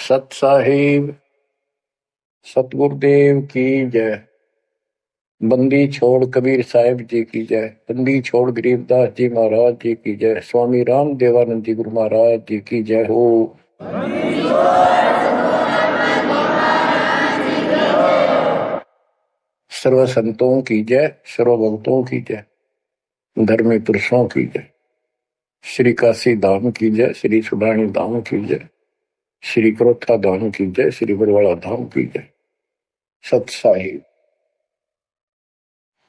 सत साहिब सतगुरुदेव की जय। बंदी छोड़ कबीर साहिब जी की जय। बंदी छोड़ गरीबदास जी महाराज जी की जय। स्वामी राम देवानंद जी गुरु महाराज जी की जय हो। सर्व संतों की जय, सर्व भक्तों की जय, धर्मी पुरुषों की जय। श्री काशी धाम की जय, श्री सुडानी धाम की जय, श्री क्रोथा धाम की जय, श्री बरवाड़ा धाम की जय। सत साहिब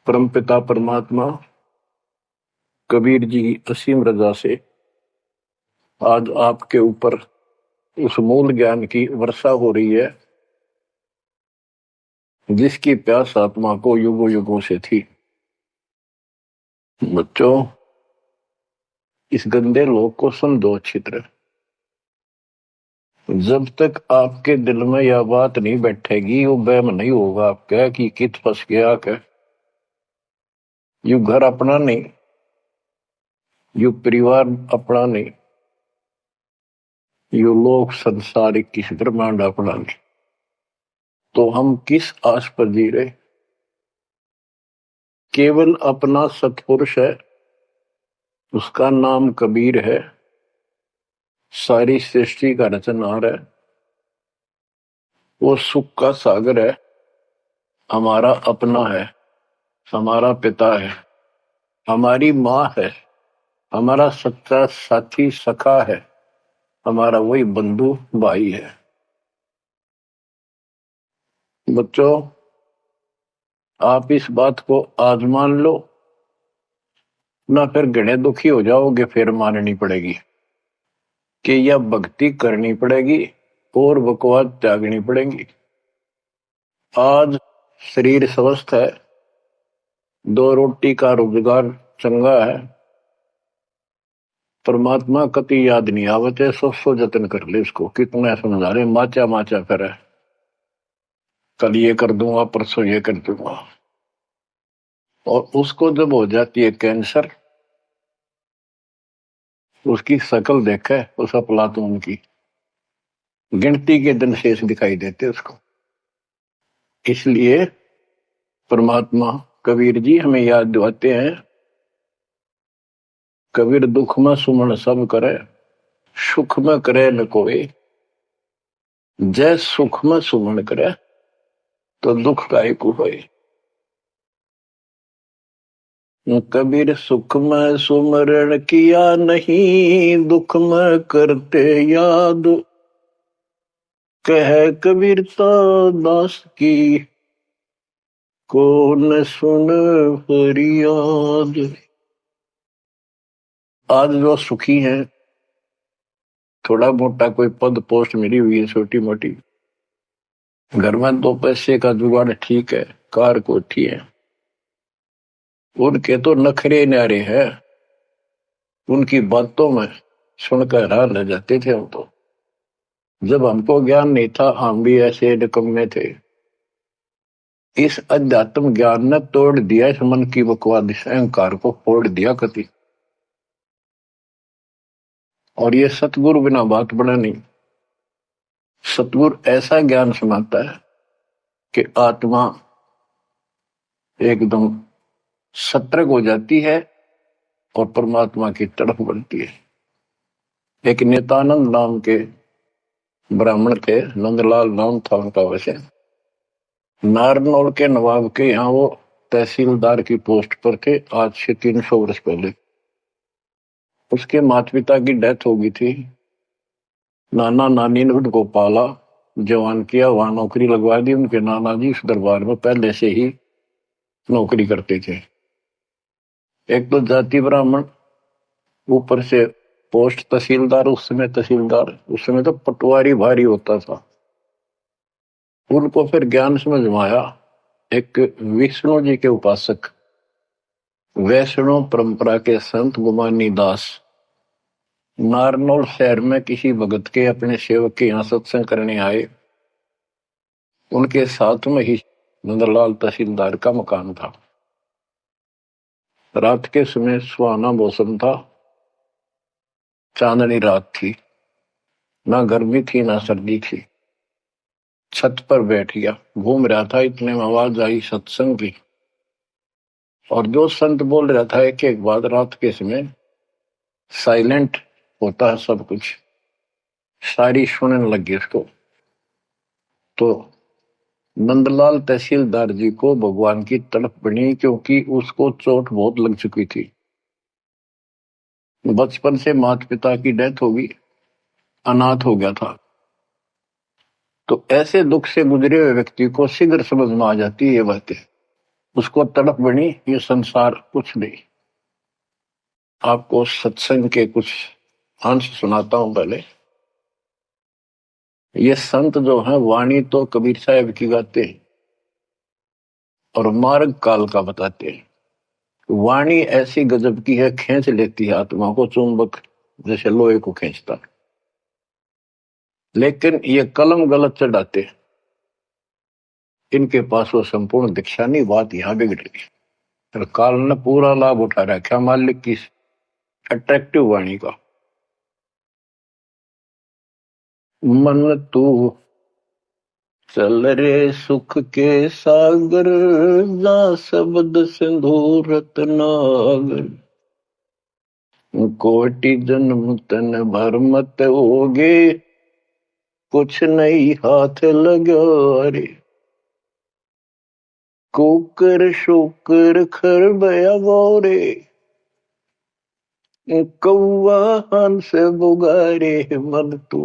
परमपिता परमात्मा कबीर जी असीम रजा से आज आपके ऊपर उस मूल ज्ञान की वर्षा हो रही है जिसकी प्यास आत्मा को युगों युगों से थी। बच्चों, इस गंदे लोग को समझो अच्छी तरह। जब तक आपके दिल में यह बात नहीं बैठेगी, वो वहम नहीं होगा आपका कि कित फंस गया क्या। यू घर अपना नहीं, यू परिवार अपना नहीं, यू लोक संसारिक किस ब्रह्मांड अपना नहीं, तो हम किस आस पर जी रहे। केवल अपना सतपुरुष है, उसका नाम कबीर है, सारी सृष्टि का रचनहार है, वो सुख का सागर है, हमारा अपना है, हमारा पिता है, हमारी माँ है, हमारा सच्चा साथी सखा है, हमारा वही बंधु भाई है। बच्चों, आप इस बात को आज मान लो ना, फिर घने दुखी हो जाओगे। फिर माननी पड़ेगी कि यह भक्ति करनी पड़ेगी और बकवास त्यागनी पड़ेगी। आज शरीर स्वस्थ है, दो रोटी का रोजगार चंगा है, परमात्मा कति याद नहीं आवते, सो जतन कर ले इसको। कितना समझा रहे, माचा माचा करे, कल ये कर दूंगा, परसों ये कर दूंगा। और उसको जब हो जाती है कैंसर, उसकी शकल देखे उस अफलातून की, गिनती के दिन शेष दिखाई देते उसको। इसलिए परमात्मा कबीर जी हमें याद दिलाते हैं, कबीर दुख में सुमन सब करे, सुख में करे न कोई। जय सुख में सुमन करे तो दुख काहे को होए। कबीर सुख में सुमरण किया नहीं, दुख में करते याद। कह कबीरता दास की, कौन सुन फरियाद। आज जो सुखी हैं, थोड़ा मोटा कोई पद पोस्ट मिली हुई है छोटी मोटी, घर में दो पैसे का जुगाड़ ठीक है, कार कोठी है, उनके तो नखरे न्यारे हैं। उनकी बातों में सुनकर हैरान रह जाते थे हम तो। जब हमको ज्ञान नहीं था, हम भी ऐसे निकम्मे थे। इस अध्यात्म ज्ञान ने तोड़ दिया इस मन की बकवाद, इस अहंकार को फोड़ दिया कति। और ये सतगुरु बिना बात बना नहीं। सतगुरु ऐसा ज्ञान सुनाता है कि आत्मा एकदम सतर्क हो जाती है और परमात्मा की तड़प बनती है। एक नित्यानंद नाम के ब्राह्मण थे, नंदलाल नाम था उनका। वैसे नारनौल के नवाब के यहाँ वो तहसीलदार की पोस्ट पर थे, आज से 300 वर्ष पहले। उसके माता पिता की डेथ हो गई थी। नाना नानी ने उनको पाला, जवान किया, वहां नौकरी लगवा दी। उनके नाना जी उस दरबार में पहले से ही नौकरी करते थे। एक तो जाति ब्राह्मण, ऊपर से पोस्ट तहसीलदार। उस समय तो पटवारी भारी होता था। उनको फिर ज्ञान समझ में आया। एक विष्णु जी के उपासक, वैष्णव परंपरा के संत गुमानी दास नारनौल शहर में किसी भगत के अपने सेवक के यहाँ सत्संग करने आए। उनके साथ में ही नंदलाल तहसीलदार का मकान था। रात के समय सुहाना मौसम था, चांदनी रात थी। ना गर्मी थी ना सर्दी थी। छत पर बैठ गया, घूम रहा था, इतने में आवाज आई सत्संग की। और जो संत बोल रहा था एक एक बात, रात के समय साइलेंट होता है सब कुछ, सारी सुनने लगी उसको। तो नंदलाल तहसीलदार जी को भगवान की तड़प बनी, क्योंकि उसको चोट बहुत लग चुकी थी। बचपन से माता पिता की डेथ हो गई, अनाथ हो गया था। तो ऐसे दुख से गुजरे हुए व्यक्ति को शीघ्र समझ में आ जाती है ये बातें। उसको तड़प बनी, ये संसार कुछ नहीं। आपको सत्संग के कुछ अंश सुनाता हूं पहले। ये संत जो है वाणी तो कबीर साहब की गाते हैं और मार्ग काल का बताते हैं। वाणी ऐसी गजब की है, खींच लेती है आत्मा को, चुंबक जैसे लोहे को खींचता। लेकिन ये कलम गलत चढ़ाते हैं, इनके पास वो संपूर्ण दीक्षा नहीं। बात यहां बिगड़ गई। तो काल ने पूरा लाभ उठा रखा मालिक की अट्रैक्टिव वाणी का। मन तू चल रे सुख के सागर, जा शब्द सिंधु रत्नागर। कोटि जन्म तन भर मत होगे, कुछ नहीं हाथ लगा रे। कुकर शुकर खर बया गोरे, कौआ हंस बुगारे। मन तू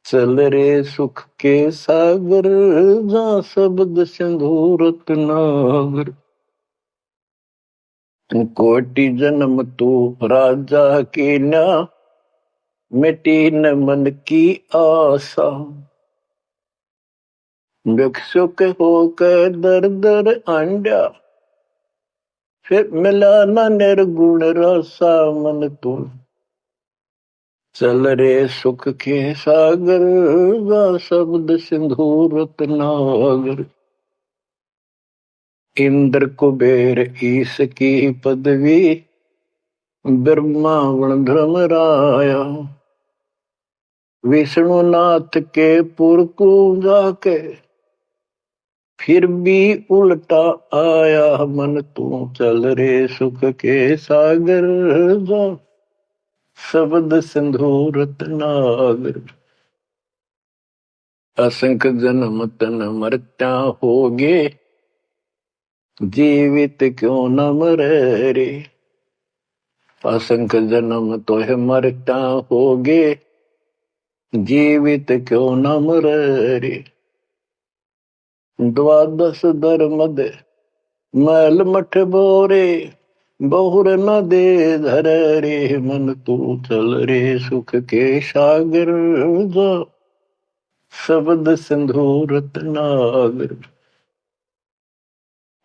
चल रे सुख के सागर, जा शब्द सिंधु रत्नागर। कोटि जन्म तू राजा की ना, मिटी न मन की आशा। भिक्षुक होकर दर दर आंडा, फिर मिला न निर्गुण रसा। मन तू चल रे सुख के सागर, जा शब्द सिंधु रत्नागर। इंद्र कुबेर ईश की पदवी, ब्रह्मावण धर्म राया। विष्णुनाथ के पुर को जाके, फिर भी उल्टा आया। मन तू चल रे सुख के सागर, जा शब्द सिंधु रत्नागर। असंख्य जन्म तन मरत्या होगे, जीवित क्यों न मरे रे। असंख्य जन्म तो है मरत्या होगे, जीवित क्यों न मरे रे। द्वादश धर्म दे मैल मठ बोरे, बहुर न दे धर रे। मन तू चल रे सुख के सागर, जा शब्द सिंधु रत्नागर।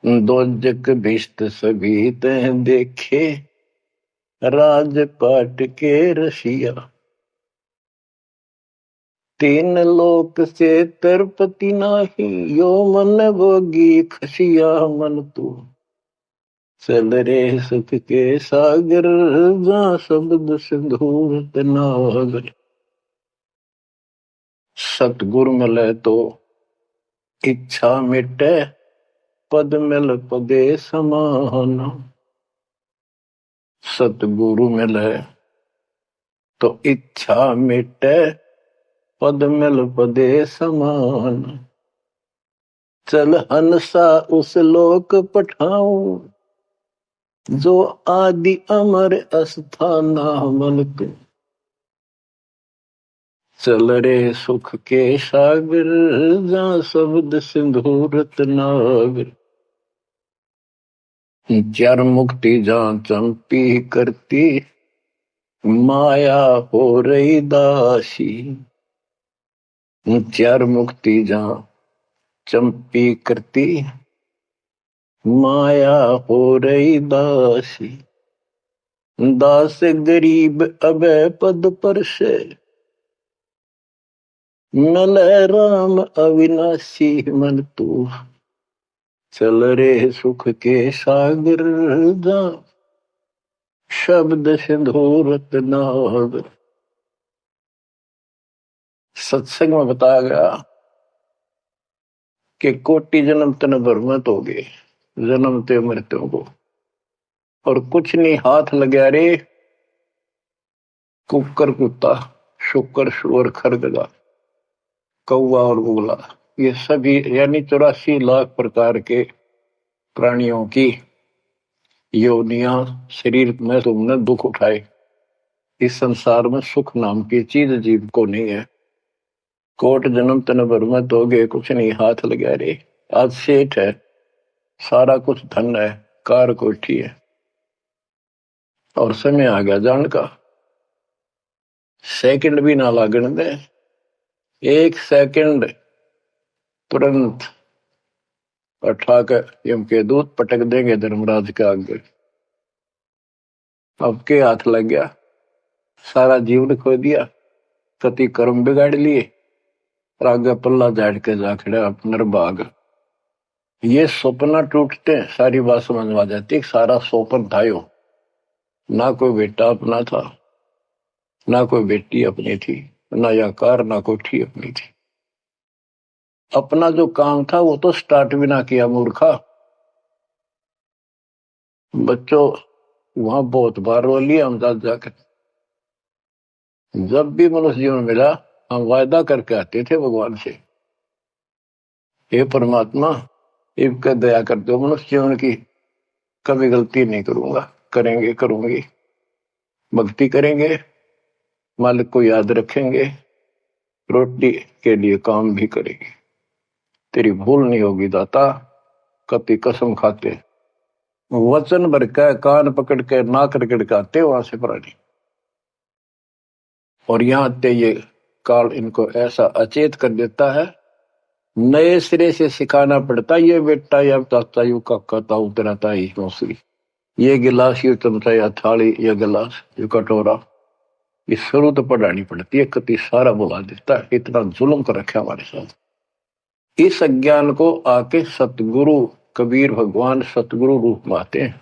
दोजक भिष्ट सभी तह देखे, राजपाट के रसिया। तीन लोक से तरपति नाही, यो मन भोगी खसिया। मन तू चल रे सुख के सागर, जा शब्द सिंधु रत्नागर। सतगुरु मिले तो इच्छा मिटे, पद मिल पदे समान। सतगुरु मिले तो इच्छा मिटे, पद मिल पदे समान। चल हंसा उस लोक पठाऊं, जो आदि अमर अस्थाना। मन तू चल रे सुख के सागर, जा शब्द सिंधु रत्नागर। चार मुक्ति जा चंपी करती, माया हो रही दासी। चार मुक्ति जा चंपी करती, माया हो रही दासी। दास गरीब अभय पद पर से, मिले राम अविनाशी। मन तू चल रे सुख के सागर, जा शब्द सिंधु रत्नागर। सत्संग में बताया गया कि कोटि जन्म तन भ्रमित हो गए जन्मते मृत्यु को, और कुछ नहीं हाथ लगा रे कुकर कुत्ता शुक्र शुअर खरगदा कौवा और बुगला, ये सभी यानी 84 लाख प्रकार के प्राणियों की योनियां शरीर में तुमने दुख उठाए। इस संसार में सुख नाम की चीज जीव को नहीं है। कोट जन्म तन भ्रमित हो गए कुछ नहीं हाथ लगा रे। आज सेठ है, सारा कुछ धन है, कार कोठी है, और समय आ गया जान का। सेकंड भी ना लागने दे, एक सेकंड तुरंत उठाकर यम के दूध पटक देंगे धर्मराज के आगे। अब के हाथ लग गया, सारा जीवन खो दिया, कति कर्म बिगाड़ लिए, और आगे पल्ला झाड़ के जा खड़ा नरबाग। ये सपना टूटते सारी बात समझ में आ जाती, सारा सोपन था यो। ना कोई बेटा अपना था, ना कोई बेटी अपनी थी, ना या कार ना कोठी अपनी थी। अपना जो काम था वो तो स्टार्ट भी ना किया मूर्खा। बच्चों वहां बहुत बार रो लिया हम जाकर। जब भी मनुष्य जीवन मिला हम वायदा करके आते थे भगवान से, हे परमात्मा इनका दया कर दो, मनुष्य जीवन की कभी गलती नहीं करूंगा, करेंगे करूंगी, भक्ति करेंगे, मालिक को याद रखेंगे, रोटी के लिए काम भी करेंगे, तेरी भूल नहीं होगी दाता, कति कसम खाते। वचन भर के कान पकड़ के नाक रगड़काते वहां से प्राणी। और यहां ते ये काल इनको ऐसा अचेत कर देता है, नए सिरे से सिखाना पड़ता, ये बेटा या चाचा यू काका ताऊ तेरा ताई मौसी, ये गिलास यू चमचा या थाली या गिलास यू कटोरा, ये शुरू तो पढ़ानी पड़ती है, कति सारा बुला देता है। इतना जुल्म कर रखा हमारे साथ। इस अज्ञान को आके सतगुरु कबीर भगवान सतगुरु रूप में आते हैं,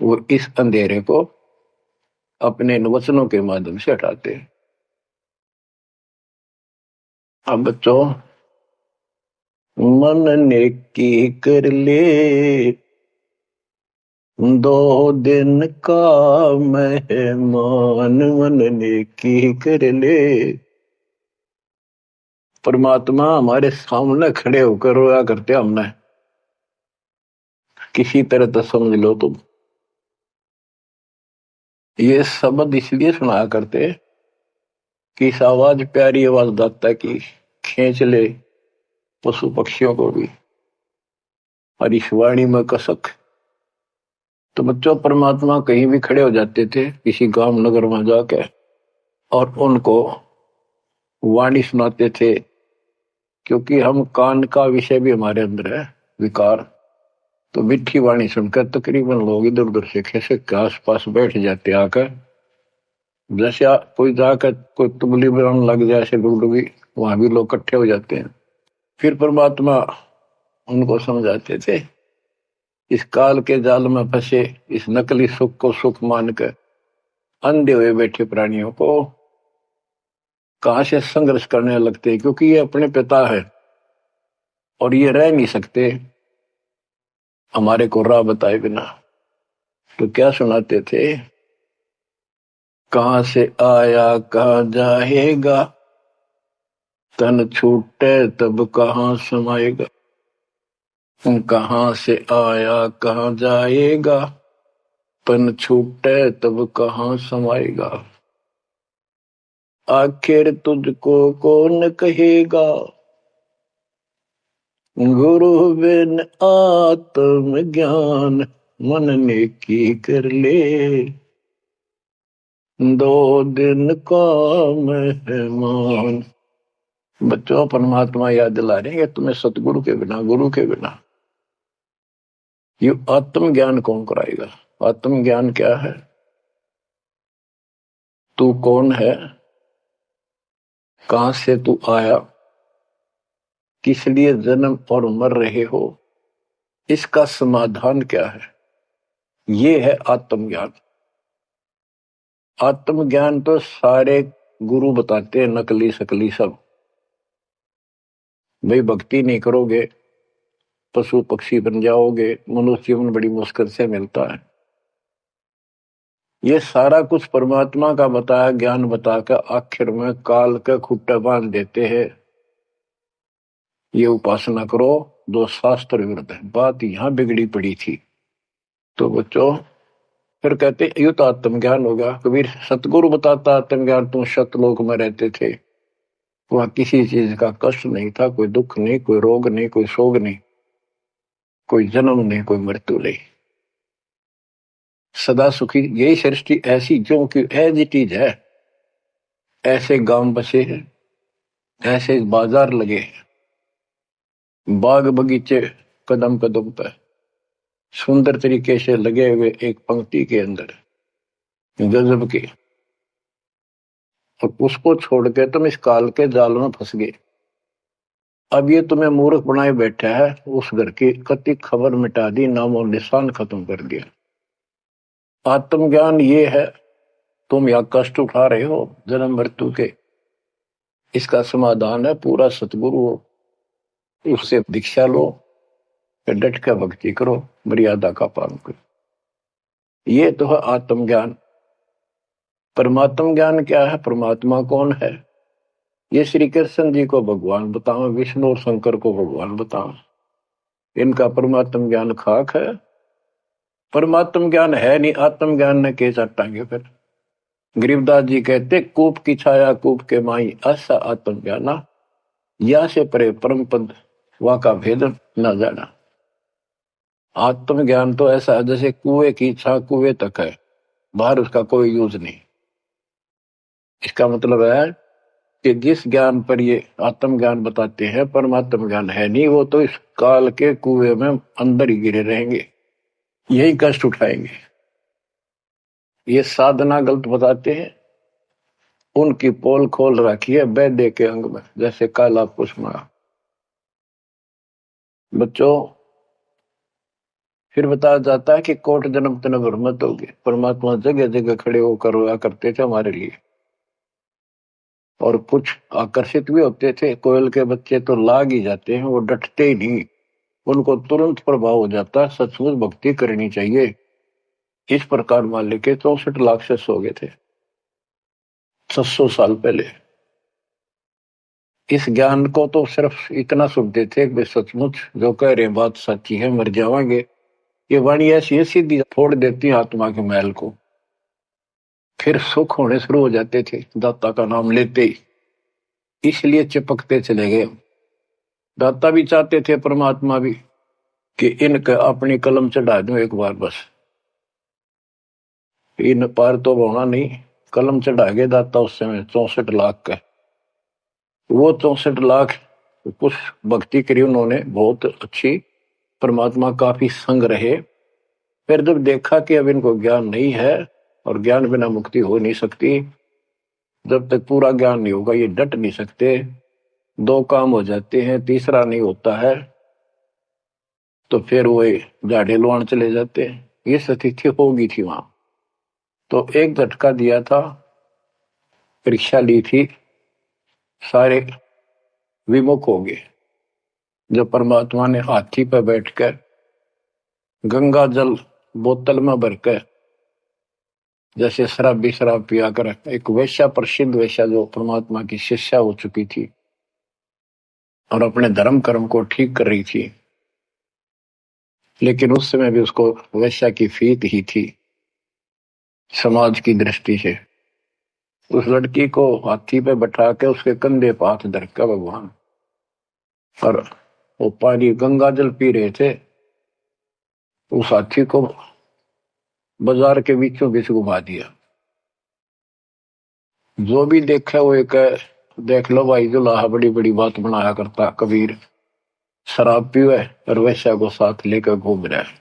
वो इस अंधेरे को अपने वचनों के माध्यम से हटाते हैं। अब बच्चों मन ने की कर ले 2 दिन का मेहमान, मन ने की कर ले। परमात्मा हमारे सामने खड़े होकर रोया करते हमने, किसी तरह तो समझ लो तुम। ये शब्द इसलिए सुना करते कि इस आवाज प्यारी आवाज दाता की खींच ले पशु पक्षियों को भी, और इस वाणी में कसक। तो बच्चों परमात्मा कहीं भी खड़े हो जाते थे किसी गांव नगर में जाके, और उनको वाणी सुनाते थे, क्योंकि हम कान का विषय भी हमारे अंदर है विकार। तो मीठी वाणी सुनकर तकरीबन लोग इधर उधर से खिसक के आस पास बैठ जाते आकर, जैसे कोई जाकर कोई तुबली बनाने लग जाए ऐसे डुगडुगी, वहां भी लोग इकट्ठे हो जाते हैं। फिर परमात्मा उनको समझाते थे, इस काल के जाल में फंसे इस नकली सुख को सुख मानकर अंधे हुए बैठे प्राणियों को कहां से संघर्ष करने लगते, क्योंकि ये अपने पिता है और ये रह नहीं सकते हमारे को राह बताए बिना। तो क्या सुनाते थे, कहां से आया कहां जाएगा, तन छूटे तब कहां समाएगा। कहां से आया कहां जाएगा, तन छूटे तब कहां समाएगा। आखिर तुझको कौन कहेगा, गुरु बिन आत्म ज्ञान, मन ने की कर ले 2 दिन का मेहमान। बच्चों परमात्मा याद दिला रहे हैं कि तुम्हें सतगुरु के बिना गुरु के बिना ये आत्म ज्ञान कौन कराएगा। आत्म ज्ञान क्या है, तू कौन है, कहां से तू आया, किस लिए जन्म और मर रहे हो, इसका समाधान क्या है, ये है आत्मज्ञान। आत्मज्ञान तो सारे गुरु बताते हैं नकली सकली सब। भाई भक्ति नहीं करोगे पशु पक्षी बन जाओगे, मनुष्य जीवन बड़ी मुश्किल से मिलता है। ये सारा कुछ परमात्मा का बताया ज्ञान बताकर आखिर में काल के खुट्टे बांध देते हैं। ये उपासना करो जो शास्त्र विरुद्ध है। बात यहां बिगड़ी पड़ी थी। तो बच्चों फिर कहते यू तो आत्मज्ञान होगा। कबीर सतगुरु बताता आत्मज्ञान, तुम सतलोक में रहते थे, वहां किसी चीज का कष्ट नहीं था, कोई दुख नहीं, कोई रोग नहीं, कोई शोक नहीं, कोई जन्म नहीं, कोई मृत्यु नहीं, सदा सुखी। यही सृष्टि ऐसी जो कि एज इट इज है। ऐसे गांव बसे हैं, ऐसे बाजार लगे हैं, बाग बगीचे कदम कदम पर सुंदर तरीके से लगे हुए एक पंक्ति के अंदर गजब के। और उसको छोड़ के तुम इस काल के जाल में फंस गए। अब ये तुम्हें मूर्ख बनाए बैठा है, उस घर की कति खबर मिटा दी, नाम और निशान खत्म कर दिया। आत्मज्ञान ये है, तुम या कष्ट उठा रहे हो जन्म मृत्यु के, इसका समाधान है पूरा सतगुरु हो, उससे दीक्षा लो, डट कर भक्ति करो, मर्यादा का पालन करो। ये तो है आत्मज्ञान। परमात्म ज्ञान क्या है, परमात्मा कौन है, ये श्री कृष्ण जी को भगवान बताओ, विष्णु और शंकर को भगवान बताओ। इनका परमात्म ज्ञान खाक है, परमात्म ज्ञान है नहीं, आत्म ज्ञान ने के चाटांगे। फिर गरीबदास जी कहते कूप की छाया कूप के माई, ऐसा आत्म ज्ञाना, या से परे परम पद वहां का भेद न जाना। आत्म ज्ञान तो ऐसा है जैसे कुएं की छा कुएं तक है, बाहर उसका कोई यूज नहीं। इसका मतलब है कि जिस ज्ञान पर ये आत्म ज्ञान बताते हैं परमात्म ज्ञान है नहीं, वो तो इस काल के कुएं में अंदर ही गिरे रहेंगे, यही कष्ट उठाएंगे। ये साधना गलत बताते हैं, उनकी पोल खोल रखी है वैद्य के अंग में, जैसे काला पुष्मा। बच्चों फिर बताया जाता है कि कोट जन्म तन भ्रमत होगी, परमात्मा जगह जगह खड़े होकर रोया करते थे हमारे लिए, और कुछ आकर्षित भी होते थे। कोयल के बच्चे तो लाग ही जाते हैं, वो डटते ही नहीं, उनको तुरंत प्रभाव हो जाता है, सचमुच भक्ति करनी चाहिए। इस प्रकार मान लेके 64 लाख से हो गए थे 700 साल पहले। इस ज्ञान को तो सिर्फ इतना सुनते थे कि सचमुच जो कह रहे बात सच्ची है, मर जावांगे। ये वाणी ऐसी सीधी फोड़ देती आत्मा के मैल को, फिर सुख होने शुरू हो जाते थे दाता का नाम लेते ही। इसलिए चिपकते चले गए। दाता भी चाहते थे, परमात्मा भी, कि इनके अपनी कलम चढ़ा दूं एक बार, बस इन पार तो होना नहीं। कलम चढ़ा गए दाता उस समय 64 लाख का। वो 64 लाख कुछ भक्ति करी उन्होंने, बहुत अच्छी, परमात्मा काफी संग रहे। फिर जब देखा कि अब इनको ज्ञान नहीं है और ज्ञान बिना मुक्ति हो नहीं सकती, जब तक पूरा ज्ञान नहीं होगा ये डट नहीं सकते, दो काम हो जाते हैं, तीसरा नहीं होता है, तो फिर वो झाड़े लुआन चले जाते हैं। ये स्थिति होगी थी वहां। तो एक झटका दिया था, परीक्षा ली थी, सारे विमुख हो गए। जब परमात्मा ने हाथी पर बैठकर गंगा जल बोतल में भरकर, जैसे शराबी शराब पिया कर, एक वैश्या, प्रसिद्ध वैश्या जो परमात्मा की शिष्या हो चुकी थी और अपने धर्म कर्म को ठीक कर रही थी, लेकिन उस समय भी उसको वैश्या की फीत ही थी समाज की दृष्टि से। उस लड़की को हाथी पे बैठा के उसके कंधे पर हाथ धरकर भगवान, और वो पानी गंगा जल पी रहे थे, उस हाथी को बाजार के बीचों बीच घुमा दिया। जो भी देखा वो एक, देख लो भाई जो लाहा बड़ी बड़ी बात बनाया करता कबीर, शराब पीवे और वैश्या को साथ लेकर घूम रहा है।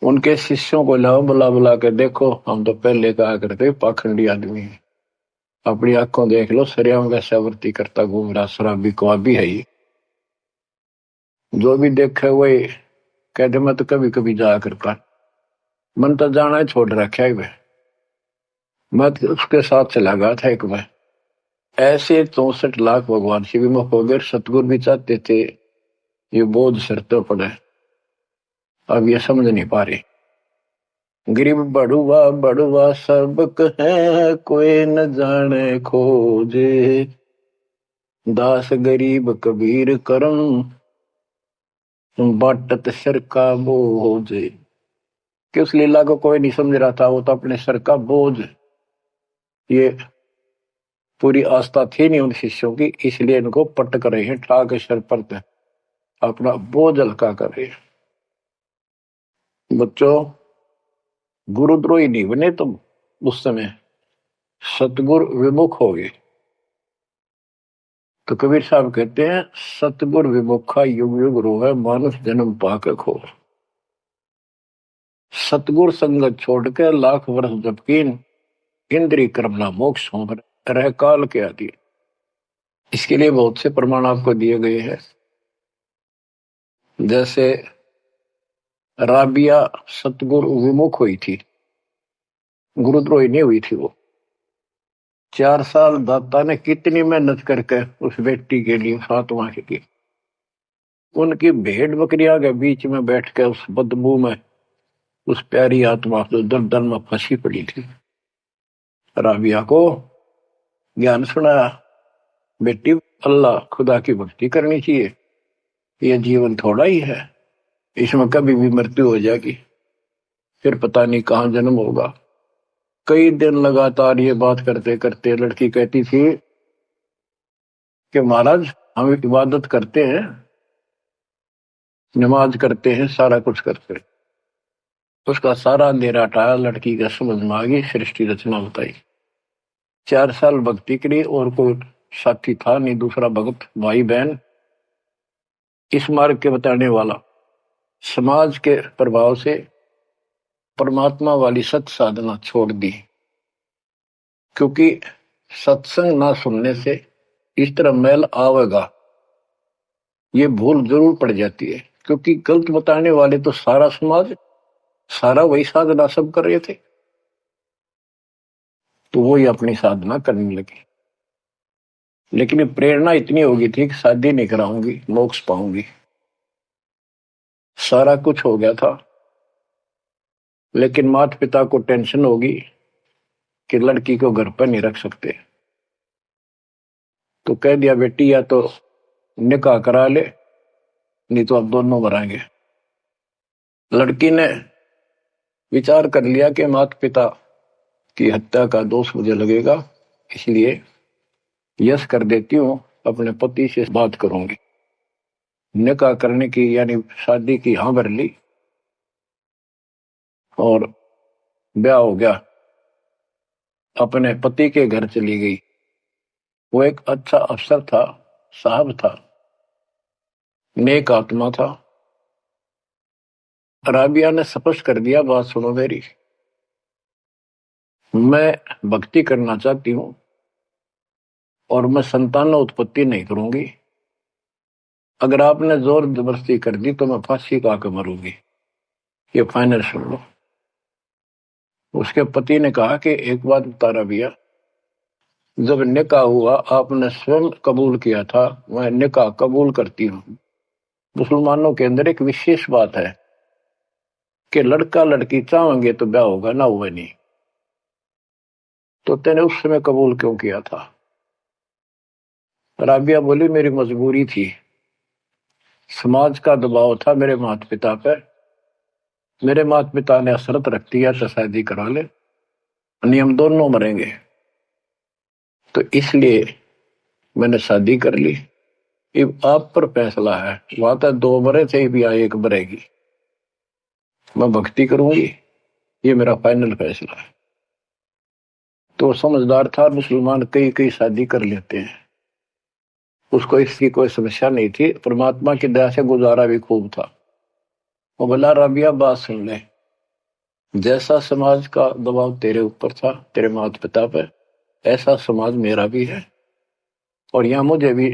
उनके शिष्यों को लाओ, बुला बुला के देखो, हम तो पहले कहा करते पाखंडी आदमी है, अपनी आंखों देख लो, सरियाम वैश्यावृत्ति करता घूम रहा, शराबी कवाबी है ये। जो भी देखे वही कहते मैं तो कभी कभी जाया करता, मन तो जाना ही छोड़ रखा है। मैं तो उसके साथ चला गया था एक बार, ऐसे 64 लाख भगवान से विमुख हो गए। सतगुरु भी चाहते थे ये बोझ सिर तो पड़े, अब ये समझ नहीं पा रहे। गरीब बड़ुआ बड़ुआ सबक है, कोई न जाने खोजे, दास गरीब कबीर करम, बाटत सिर का बोझ। कि उस लीला को कोई नहीं समझ रहा था, वो तो अपने सर का बोझ, ये पूरी आस्था थी नहीं उन शिष्यों की, इसलिए इनको पटक रहे हैं, ठाक सर पर अपना बोझ हल्का कर रहे हैं। बच्चों, गुरुद्रोही नहीं बने तुम उस समय, सतगुरु विमुख हो गए। तो कबीर साहब कहते हैं, सतगुरु विमुखा युग युग रोवे, मानुष जन्म पाके खो। सतगुरु संगत छोड़ के लाख वर्ष जबकीन, इंद्री कर्मला मोक्ष हो रह काल के आदि। इसके लिए बहुत से प्रमाण आपको दिए गए हैं। जैसे राबिया सतगुरु विमुख हुई थी, गुरुद्रोही नहीं हुई थी वो। 4 साल दाता ने कितनी मेहनत करके उस बेटी के लिए, फातिमा के लिए, उनकी भेड़ बकरियां के बीच में बैठ के उस बदबू में उस प्यारी आत्मा जो दलदल में फंसी पड़ी थी, राबिया को ज्ञान सुनाया, बेटी अल्लाह खुदा की भक्ति करनी चाहिए, यह जीवन थोड़ा ही है, इसमें कभी भी मृत्यु हो जाएगी, फिर पता नहीं कहां जन्म होगा। कई दिन लगातार ये बात करते करते लड़की कहती थी कि महाराज हम इबादत करते हैं, नमाज करते हैं, सारा कुछ करते हैं। उसका सारा अंधेरा हटाया, लड़की का समझ में आ गई, सृष्टि रचना बताई। 4 साल भक्ति करी और कोई साथी था नहीं, दूसरा भक्त भाई बहन इस मार्ग के बताने वाला। समाज के प्रभाव से परमात्मा वाली सत साधना छोड़ दी, क्योंकि सत्संग ना सुनने से इस तरह मैल आवेगा, ये भूल जरूर पड़ जाती है। क्योंकि गलत बताने वाले तो सारा समाज, सारा वही साधना सब कर रहे थे, तो वही अपनी साधना करने लगे। लेकिन प्रेरणा इतनी होगी थी कि शादी नहीं कराऊंगी, मोक्ष पाऊंगी, सारा कुछ हो गया था। लेकिन माता पिता को टेंशन होगी कि लड़की को घर पर नहीं रख सकते, तो कह दिया बेटी या तो निकाह करा ले, नहीं तो अब दोनों मराएंगे। लड़की ने विचार कर लिया कि माता पिता की हत्या का दोष मुझे लगेगा, इसलिए यस कर देती हूं, अपने पति से बात करूंगी। निकाह करने की यानी शादी की हाँ भर ली और ब्याह हो गया, अपने पति के घर चली गई। वो एक अच्छा अफसर था, साहब था, नेक आत्मा था। राबिया ने स्पष्ट कर दिया, बात सुनो मेरी, मैं भक्ति करना चाहती हूं और मैं संतान उत्पत्ति नहीं करूंगी। अगर आपने जोर जबरदस्ती कर दी तो मैं फांसी का के मरूंगी, ये फाइनल सुन लो। उसके पति ने कहा कि एक बात बता राबिया, जब निकाह हुआ आपने स्वयं कबूल किया था, मैं निकाह कबूल करती हूँ। मुसलमानों के अंदर एक विशेष बात है कि लड़का लड़की चाहेंगे तो ब्याह होगा, ना हुआ नहीं। तो तेने उस समय कबूल क्यों किया था? राबिया बोली, मेरी मजबूरी थी, समाज का दबाव था मेरे माता पिता पर। मेरे माता पिता ने शर्त रख दिया तो शादी करा ले, नहीं हम दोनों मरेंगे, तो इसलिए मैंने शादी कर ली। अब आप पर फैसला है, वहां तक 2 मरे थे भी, आई 1 मरेगी, मैं भक्ति करूंगी, ये मेरा फाइनल फैसला है। तो समझदार था, मुसलमान कई कई शादी कर लेते हैं, उसको इसकी कोई समस्या नहीं थी, परमात्मा की दया से गुजारा भी खूब था। वो बोला, राबिया बात सुन ले, जैसा समाज का दबाव तेरे ऊपर था, तेरे माता पिता पर, ऐसा समाज मेरा भी है, और यहां मुझे भी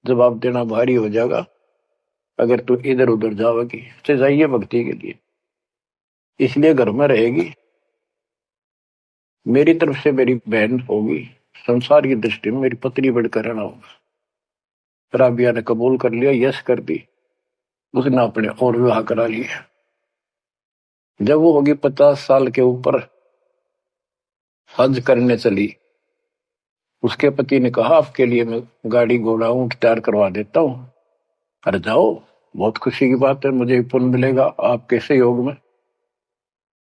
जवाब देना भारी हो जाएगा अगर तू इधर उधर जाओगी। तो जाइए भक्ति के लिए, इसलिए घर में रहेगी, मेरी तरफ से मेरी बहन होगी, संसार की दृष्टि में मेरी पत्नी बढ़कर रहना होगा। राबिया ने कबूल कर लिया, यस कर दी। उसने अपने और विवाह करा लिया। जब वो होगी 50 साल के ऊपर, हज करने चली। उसके पति ने कहा, आपके लिए मैं गाड़ी घोड़ा ऊंट तैयार करवा देता हूं, अरे जाओ, बहुत खुशी की बात है, मुझे भी पुण्य मिलेगा आपके सहयोग में।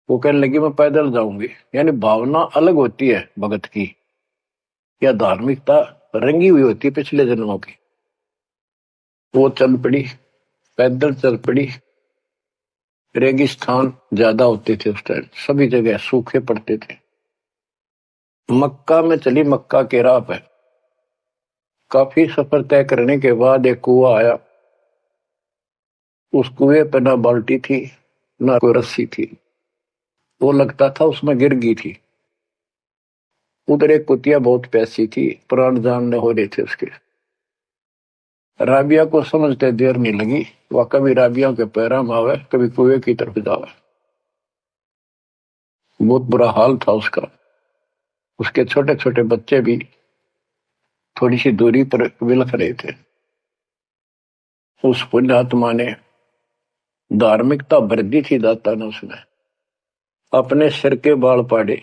वो कहने लगी, मैं पैदल जाऊंगी। यानी भावना अलग होती है भगत की, या धार्मिकता रंगी हुई होती है पिछले जन्मों की। वो चल पड़ी, पैदल चल पड़ी। रेगिस्तान ज्यादा होते थे उस टाइम, सभी जगह सूखे पड़ते थे। मक्का में चली, मक्का के राह पे काफी सफर तय करने के बाद एक कुआं आया। उस कुएं पे ना बाल्टी थी ना कोई रस्सी थी, वो लगता था उसमें गिर गई थी। उधर एक कुतिया बहुत प्यासी थी, प्राण जानने हो रहे थे उसके। राबिया को समझते देर नहीं लगी, वह कभी राबिया के पैरा में आवे, कभी कुएं की तरफ जावे। बहुत बुरा हाल था उसका। उसके छोटे छोटे बच्चे भी थोड़ी सी दूरी पर विलख रहे थे। उस पुण्यात्मा ने धार्मिकता भर दी थी दाता ने। उसने अपने सिर के बाल पाड़े,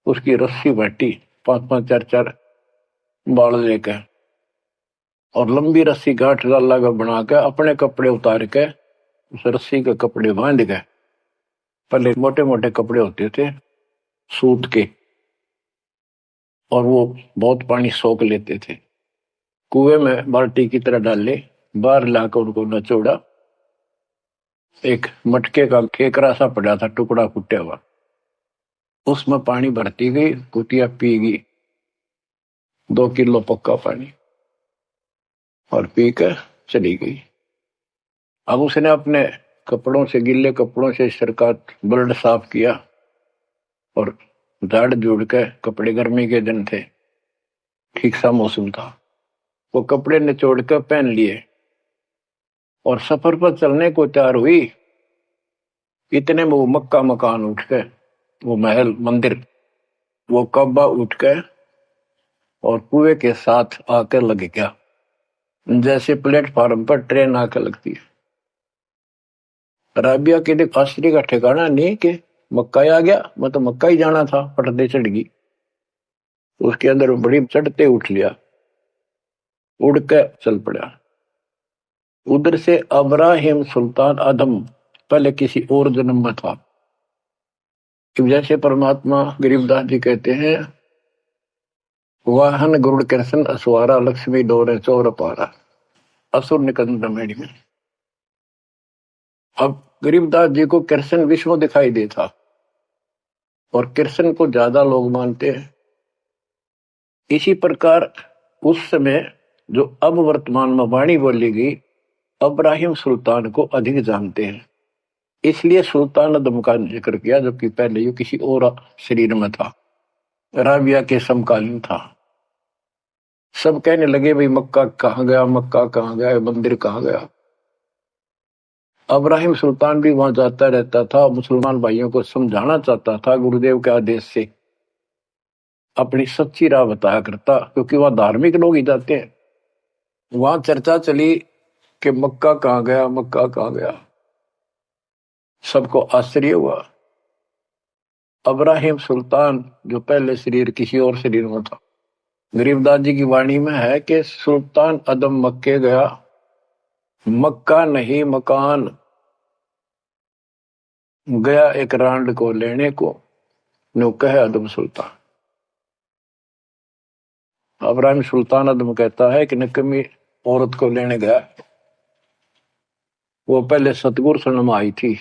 उसकी रस्सी बांटी, 5-5 4-4 बाल लेकर, और लंबी रस्सी गांठ डाला का बना के अपने कपड़े उतार के उस रस्सी के कपड़े बांध गए। पहले मोटे मोटे कपड़े होते थे सूत के, और वो बहुत पानी सोख लेते थे। कुएं में बाल्टी की तरह डाले, बाहर लाकर उनको नचोड़ा। एक मटके का केकरा सा पड़ा था, टुकड़ा फुटा हुआ, उसमें पानी भरती गई, कुटिया पी गई 2 किलो पक्का पानी, और पी कर चली गई। अब उसने अपने कपड़ों से, गिल्ले कपड़ों से सिर का ब्लड साफ किया, और झाड़ जोड़ के, कपड़े गर्मी के दिन थे, ठीक सा मौसम था, वो कपड़े निचोड़ कर पहन लिए और सफर पर चलने को तैयार हुई। इतने में वो मक्का मकान उठ के, वो महल मंदिर, वो कब्बा उठ के और कुएं के साथ आकर लग गया, जैसे प्लेटफार्म पर ट्रेन आकर लगती है। राबिया के लिए आश्चर्य का ठिकाना नहीं कि मक्का ही आ गया, मैं तो मक्का ही जाना था, पटदे चढ़ गई। उसके अंदर बड़ी चढ़ते उठ लिया, उड़ के चल पड़ा। उधर से अब्राहिम सुल्तान आदम पहले किसी और जन्म में था। जैसे परमात्मा गरीबदास जी कहते हैं, वाहन गुरुड़ कृष्ण असवारा, लक्ष्मी डोरे चोर पारा, असुर निकंद मेड़ी में। अब गरीबदास जी को कृष्ण विष्णु दिखाई देता, और कृष्ण को ज्यादा लोग मानते हैं। इसी प्रकार उस समय जो अब वर्तमान में वाणी बोली गई, अब्राहिम सुल्तान को अधिक जानते हैं, इसलिए सुल्तान आदम का जिक्र किया, जबकि पहले ये किसी और शरीर में था, राबिया के समकालीन था। सब कहने लगे, भाई मक्का कहाँ गया, मक्का कहाँ गया, मंदिर कहाँ गया। अब्राहिम सुल्तान भी वहां जाता रहता था, मुसलमान भाइयों को समझाना चाहता था, गुरुदेव के आदेश से अपनी सच्ची राह बताया करता, क्योंकि वहां धार्मिक लोग ही जाते हैं। वहां चर्चा चली कि मक्का कहाँ गया, मक्का कहाँ गया। सबको आश्चर्य हुआ। अब्राहिम सुल्तान जो पहले शरीर किसी और शरीर में था, गरीबदास जी की वाणी में है कि सुल्तान अदम मक्के गया, मक्का नहीं मकान गया, एक रांड को लेने को, नो कहे अदम सुल्तान। अब्राहिम सुल्तान अदम कहता है कि नकमी औरत को लेने गया, वो पहले सतगुरु शरण में आई थी,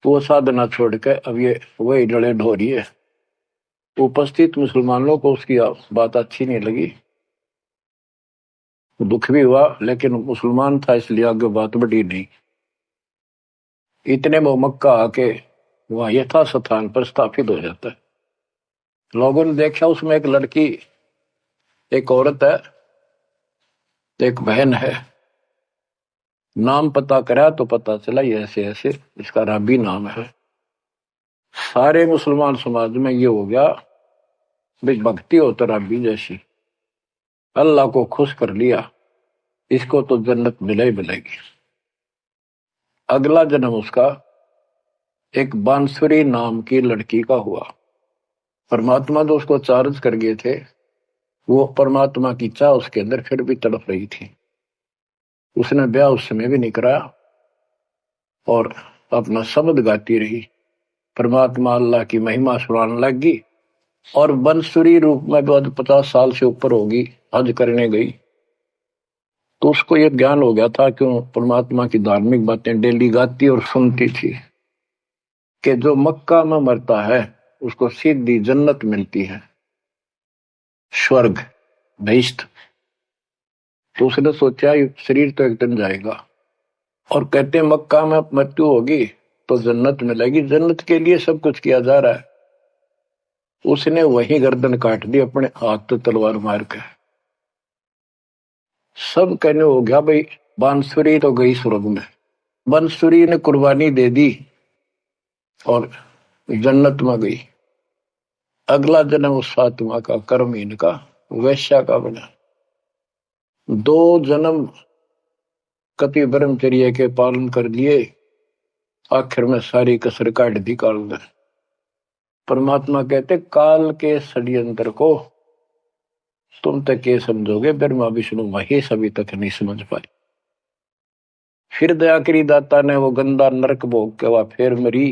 वो साधना छोड़ के अब ये वही डले ढोरी है। उपस्थित मुसलमानों को उसकी बात अच्छी नहीं लगी, दुख भी हुआ, लेकिन मुसलमान था इसलिए आगे बात बढ़ी नहीं। इतने में मक्का आके वहां यथा स्थान पर स्थापित हो जाता है। लोगों ने देखा उसमें एक लड़की, एक औरत है, एक बहन है। नाम पता करा तो पता चला ये ऐसे ऐसे इसका राबी नाम है। सारे मुसलमान समाज में ये हो गया भाई भक्ति हो तो रबी जैसी, अल्लाह को खुश कर लिया, इसको तो जन्नत मिले ही मिलेगी। अगला जन्म उसका एक बांसुरी नाम की लड़की का हुआ। परमात्मा जो उसको चार्ज कर गए थे, वो परमात्मा की चाह उसके अंदर फिर भी तड़प रही थी। उसने ब्याह उस समय भी नहीं कराया और अपना शब्द गाती रही, परमात्मा अल्लाह की महिमा सुनाने लगी। और बंसुरी रूप में भी 50 साल से ऊपर होगी, हज करने गई। तो उसको ये ज्ञान हो गया था, क्यों परमात्मा की धार्मिक बातें डेली गाती और सुनती थी, कि जो मक्का में मरता है उसको सीधी जन्नत मिलती है, स्वर्ग, बहिश्त। तो उसने सोचा ये शरीर तो एक दिन जाएगा, और कहते मक्का में मृत्यु होगी तो जन्नत मिलेगी, जन्नत के लिए सब कुछ किया जा रहा है। उसने वही गर्दन काट दी अपने हाथ तो तलवार मार के। सब कहने हो गया भाई बांसुरी तो गई स्वर्ग में, बांसुरी ने कुर्बानी दे दी और जन्नत में गई। अगला जन्म उस फातिमा का कर्महीन का वैश्या का बना। 2 जन्म कति ब्रह्मचर्य के पालन कर लिए, आखिर में सारी कसर काट दी काल ने। परमात्मा कहते काल के षड्यंत्र को तुम तक ये समझोगे, ब्रह्मा विष्णु महेश अभी तक नहीं समझ पाए। फिर दया करी दाता ने, वो गंदा नरक भोग के वह फिर मरी।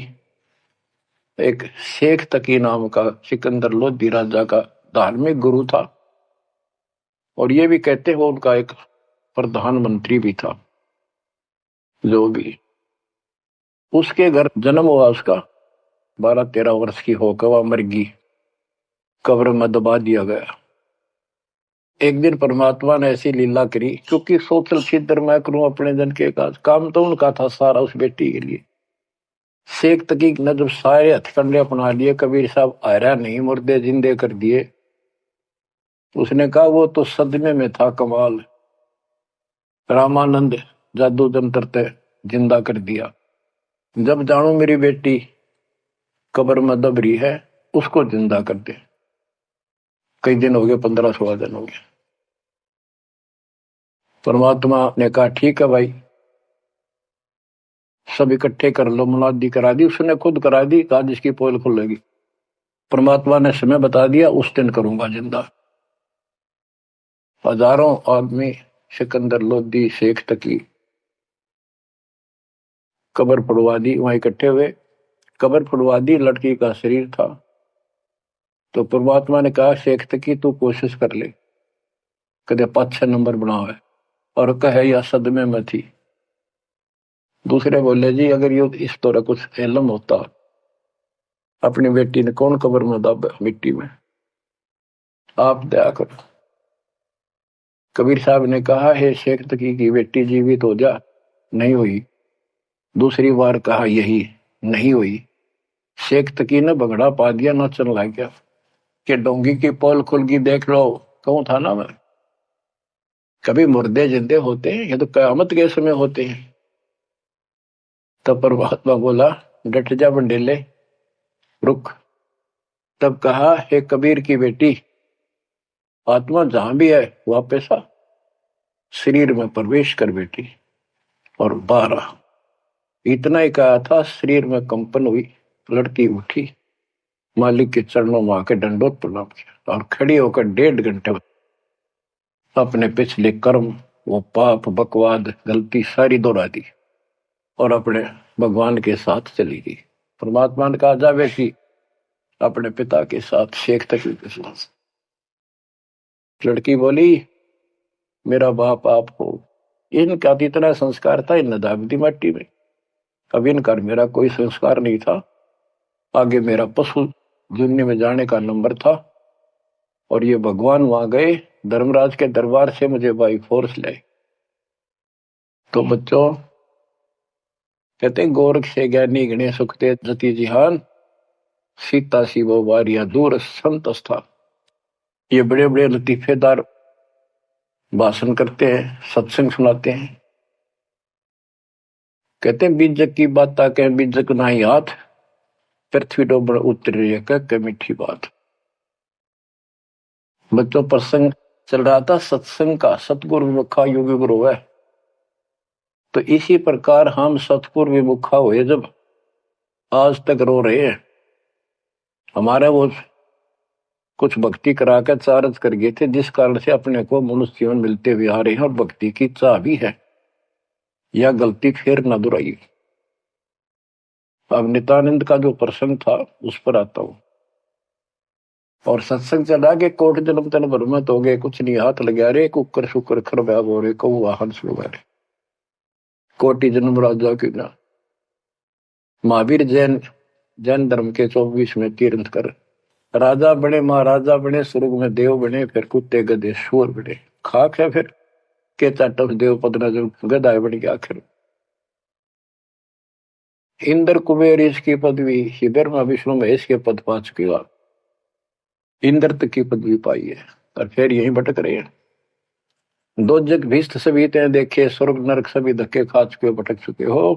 एक शेख तकी नाम का सिकंदर लोधी राजा का धार्मिक गुरु था, और ये भी कहते वो उनका एक प्रधानमंत्री भी था। जो भी उसके घर जन्म हुआ, उसका 12-13 वर्ष की होकर वह मर गई, कब्र में दबा दिया गया। एक दिन परमात्मा ने ऐसी लीला करी, क्योंकि सोचल छिद्र मैं करूं अपने जन के काम तो उनका था सारा उस बेटी के लिए। शेख तकी ने जब सारे हथकंडे अपना लिए, कबीर साहब आयरा नहीं, मुर्दे जिंदे कर दिए। उसने कहा वो तो सदमे में था, कमाल, रामानंद जादू जंत्र ते जिंदा कर दिया। जब जानो मेरी बेटी कब्र में दब रही है, उसको जिंदा कर दे। कई दिन हो गए, 15-16 दिन हो गए। परमात्मा ने कहा ठीक है भाई, सब इकट्ठे कर लो, मुनादी करा दी, उसने खुद करा दी, कहा जिसकी पोल खुलेगी। परमात्मा ने समय बता दिया, उस दिन करूंगा जिंदा। हजारों आदमी सिकंदर लोधी शेख तकी कब्र पड़वा दी, वहां इकट्ठे हुए, कब्र पड़वा दी, लड़की का शरीर था। तो परमात्मा ने कहा शेख तकी तू कोशिश कर ले, कदे 5-6 नंबर बनाओ है, और कहे या सदमे में थी। दूसरे बोले जी अगर ये इस तरह कुछ इल्म होता, अपनी बेटी ने कौन कब्र में दब मिट्टी में, आप दया करो। कबीर साहब ने कहा हे शेख तकी की बेटी जीवित हो जा, नहीं हुई। दूसरी बार कहा यही, नहीं हुई। शेख तकी ने बगड़ा पा दिया, नाचन लग गया कि डोंगी की पोल खुल गई, देख लो, कहूं था ना मैं। कभी मुर्दे जिंदे होते हैं, ये तो कयामत के समय होते हैं। तब परमात्मा बोला डट जा बंडेले, रुक। तब कहा हे कबीर की बेटी, आत्मा जहां भी है वापस आ, शरीर में प्रवेश कर बेटी, और 12 इतना ही कहा था, शरीर में कंपन हुई, लड़की उठी, मालिक के चरणों में आके दंडोत प्रणाम किया, और खड़ी होकर 1.5 घंटे अपने पिछले कर्म, वो पाप बकवाद गलती सारी दोहरा दी, और अपने भगवान के साथ चली गई। परमात्मा ने कहा जा बेटी अपने पिता के साथ, शेख तकी के साथ। लड़की बोली मेरा बाप आप हो। इनका तो इतना संस्कार था, इन दाब दी माटी में। अब इनका मेरा कोई संस्कार नहीं था, आगे मेरा पशु दुनिया में जाने का नंबर था, और ये भगवान वहां गए, धर्मराज के दरबार से मुझे बाई फोर्स ले। तो बच्चों कहते गोरख से ज्ञानी गणे सुखते जति जिहान, सीता सी वो वारिया दूर संत था। ये बड़े बड़े लतीफेदार भाषण करते हैं, सत्संग सुनाते हैं। कहते हैं बीजक की बात कह बीजक नहीं हाथ, पृथ्वी डोबड़ उतर रही है कह मीठी बात। बच्चों प्रसंग चल रहा था सत्संग का, सतगुरु विमुखा योगी गुरु है। तो इसी प्रकार हम सतगुरु विमुखा हुए जब आज तक रो रहे हैं। हमारे वो कुछ भक्ति करा कर चार्ज कर गए थे, जिस कारण से अपने को मनुष्य जीवन मिलते हुए आ रहे हैं और भक्ति की चाह भी है। यह गलती फिर न दोहराई। अब नित्यानंद का जो प्रसंग था उस पर आता हूं। और सत्संग चला के कोट जन्म तन भ्रमत हो गए, कुछ नहीं हाथ लगा रे, कुकर शुकर खरब्याब हो रहे, कौ वाहन सुगा रे, कोटि जन्म राजा की ना। महावीर जैन जैन धर्म के 24वें तीर्थंकर राजा बने, महाराजा बने, स्वर्ग में देव बने, फिर कुत्ते गधे शूर बने। खाक है फिर के चाटव देव पद नजर गदाय बन गया। आखिर इंद्र कुबेर इसकी पदवी, ही ब्रह्मा विष्णु महेश के पद पा चुके आप, इंद्र तक की पदवी पाई है और फिर यहीं भटक रहे हैं। दो जग भीष्ट सभी ते देखे, स्वर्ग नरक सभी धक्के खा चुके, भटक चुके हो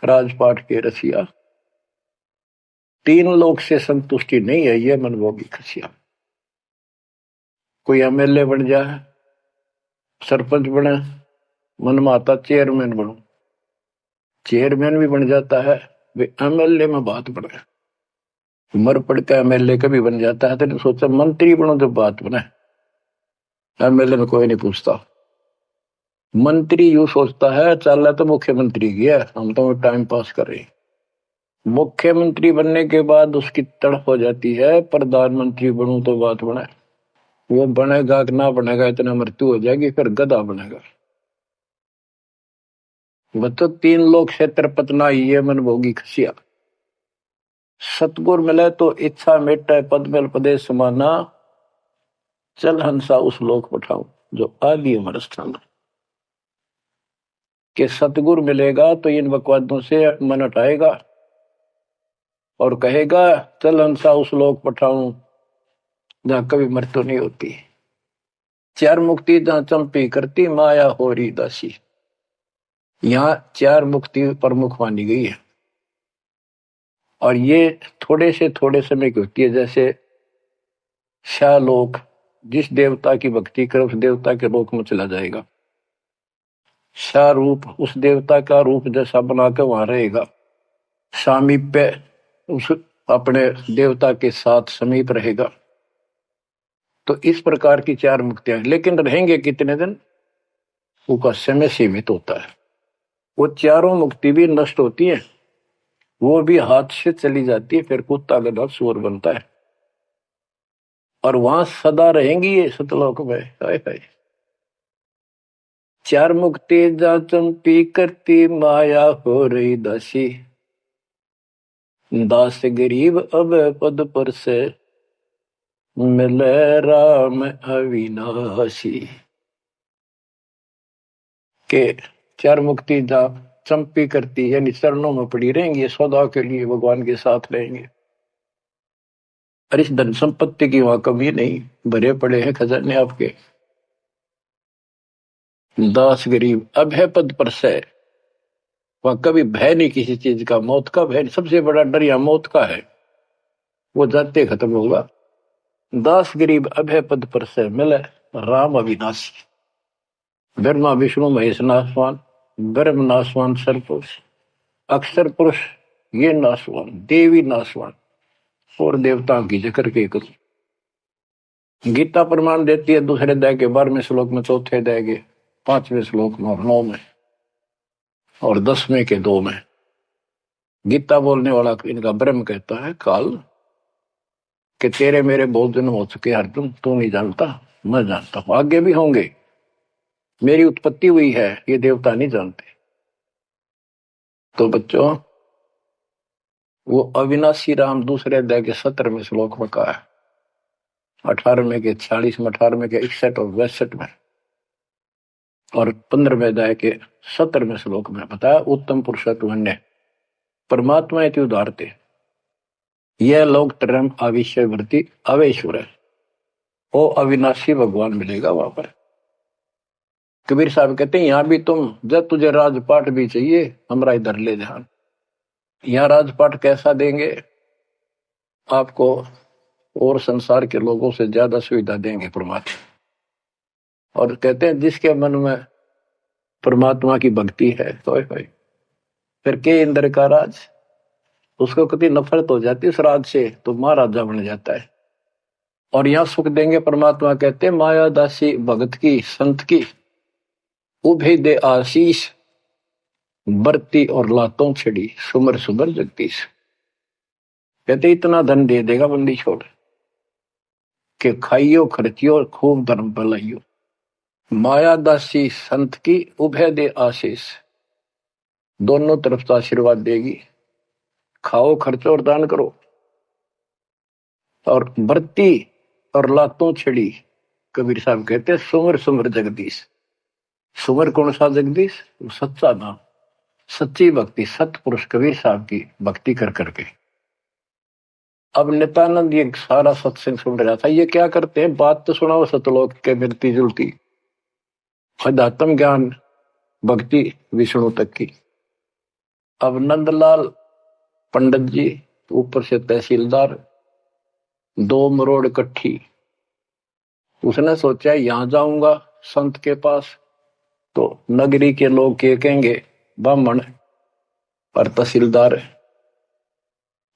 राजपाट के रसिया। तीन लोक से संतुष्टि नहीं है, ये मनभोगी खसिया। कोई एमएलए बन जाए, सरपंच बने, मन में आता चेयरमैन बनूं, चेयरमैन भी बन जाता है, वे एमएलए में बात बने। मर पड़ का एमएलए कभी बन जाता है, तो सोचा मंत्री बनो जब बात बने। एमएलए में कोई नहीं पूछता। मंत्री यूं सोचता है चल तो मुख्यमंत्री गया, हम तो टाइम पास कर रहे। मुख्यमंत्री बनने के बाद उसकी तड़प हो जाती है प्रधानमंत्री बनूं तो बात बने। वो बनेगा कि ना बनेगा, इतना मृत्यु हो जाएगी, फिर गधा बनेगा। बच्चों तीन लोग क्षेत्र पतना ही है मनभोगी खसिया। सतगुर मिले तो इच्छा मेटे, पद मिल पदे समाना, चल हंसा उस लोक पठाऊं जो आदि अमर स्थान। कि सतगुर मिलेगा तो इन बकवादों से मन हटाएगा और कहेगा चल हंसा उस लोक पठाऊं जहां कभी मृत्यु नहीं होती। चार मुक्ति जहां चंपी करती, माया होरी दासी। यहां चार मुक्ति प्रमुख मानी गई है और ये थोड़े से थोड़े समय की होती है। जैसे शालोक, जिस देवता की भक्ति करे उस देवता के लोक में चला जाएगा। शारूप, उस देवता का रूप जैसा बनाकर वहां रहेगा। सामीप्य, उस अपने देवता के साथ समीप रहेगा। तो इस प्रकार की चार मुक्तियां, लेकिन रहेंगे कितने दिन, उसका समय सीमित होता है। वो चारों मुक्ति भी नष्ट होती है, वो भी हाथ से चली जाती है, फिर कुत्ता गधा सुअर बनता है और वहां सदा रहेंगी ये सतलोक में। हाय हाय। चार मुक्ति जा चंपी करती, माया हो रही दासी, दास गरीब अब पद पर से, मिले राम अविनाशी। के चार मुक्ति जा चंपी करती है, चरणों में पड़ी रहेंगी, सदा के लिए भगवान के साथ रहेंगे। और इस धन संपत्ति की वहां कमी नहीं, भरे पड़े हैं खजाने आपके। दास गरीब अब है पद पर से, वहां कभी भय नहीं किसी चीज का, मौत का भय। सबसे बड़ा डर यहां मौत का है, वो जाते खत्म होगा। दास गरीब अब है पद पर से, मिले राम अविनाशी। ब्रह्मा विष्णु महेश नासवान, ब्रह्म नासवान सरपुरुष, अक्षर पुरुष ये नासवान, देवी नासवान और देवताओं की जिक्र के करूं। गीता प्रमाण देती है दूसरे अध्याय के 12वें श्लोक में, चौथे अध्याय के 5वें श्लोक में और 9 में और 10वें के 2 में। गीता बोलने वाला इनका ब्रह्म कहता है काल कि तेरे मेरे बहुत जन्म हो चुके अर्जुन, तू नहीं जानता, मैं जानता हूं, आगे भी होंगे। मेरी उत्पत्ति हुई है, ये देवता नहीं जानते। तो बच्चों वो अविनाशी राम दूसरे अध्याय के 17वें श्लोक में कहा है, 18वें के 46 में, 18वें के 61 और 62 में और 15वें अध्याय के 17वें श्लोक में बताया। उत्तम पुरुषत्व परमात्मा इति उदारते, यह लोग तरम आविश्य वृत्ति अवेश्वर है। वो अविनाशी भगवान मिलेगा वहां पर। कबीर साहब कहते हैं यहां भी तुम, जब तुझे राजपाट भी चाहिए हमारा इधर ले ध्यान। यहां राजपाट कैसा देंगे आपको, और संसार के लोगों से ज्यादा सुविधा देंगे परमात्मा। और कहते हैं जिसके मन में परमात्मा की भक्ति है तो फिर के इंद्र का राज, उसको कभी नफरत हो जाती है उस राज से तो महाराजा बन जाता है। और यहां सुख देंगे परमात्मा, कहते हैं माया दासी भगत की संत की उभे दे आशीष, बरती और लातों छिड़ी सुमर सुमर जगदीश। कहते इतना धन दे देगा बंदी छोड़ के खाइयो खर्चियो और खूब धर्म फैलाइयो। माया दासी संत की उभय दे आशीष, दोनों तरफ से आशीर्वाद देगी। खाओ खर्चो और दान करो। और बरती और लातों छिड़ी, कबीर साहब कहते सुमर सुमर जगदीश। सुमर कौन सा जगदीश? सच्चा नाम, सच्ची भक्ति, सतपुरुष कबीर साहब की भक्ति कर करके। अब नित्यानंद ये सारा सत्संग सुन रहा था। ये क्या करते हैं, बात तो सुनाओ सतलोक के मिलती जुलती, अध्यात्म ज्ञान भक्ति विष्णु तक की। अब नंदलाल पंडित जी ऊपर से तहसीलदार, 2 मरोड़ इकट्ठी। उसने सोचा यहां जाऊंगा संत के पास तो नगरी के लोग क्या कहेंगे, ब्राह्मण और तहसीलदार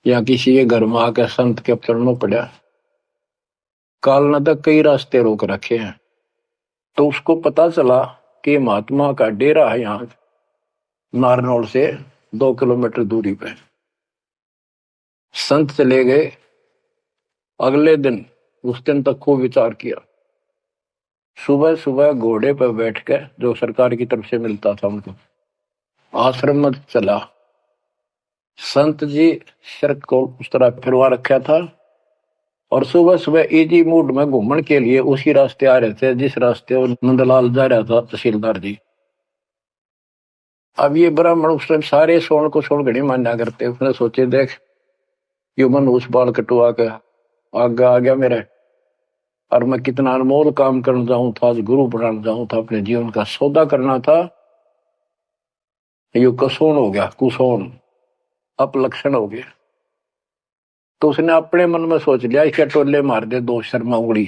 या किसी के घर में आकर संत के चरणों पड़ा। काल ने तक कई रास्ते रोक रखे हैं। तो उसको पता चला कि महात्मा का डेरा है यहाँ नारनौल से 2 किलोमीटर दूरी पे। संत चले गए। अगले दिन, उस दिन तक खूब विचार किया। सुबह सुबह घोड़े पर बैठ के, जो सरकार की तरफ से मिलता था उनको, आश्रम में चला। संत जी सिर को उस तरह फिरवा रखा था और सुबह सुबह इजी मूड में घूमने के लिए उसी रास्ते आ रहे थे जिस रास्ते नंदलाल जा रहा था तहसीलदार जी। अब ये ब्राह्मण उस टाइम सारे सोन को सोन घड़ी मान्या करते। उसने सोचे देख यो मन उस बाल कटवा के आगे आ गया मेरे, और मैं कितना अनमोल काम करना चाहूं था, आज गुरु बनाना चाहूं था, अपने जीवन का सौदा करना था, यो कसोन हो गया, कुसोन अपलक्षण हो गया। तो उसने अपने मन में सोच लिया इसके टोले मार दे 2 शर्मा उंगली,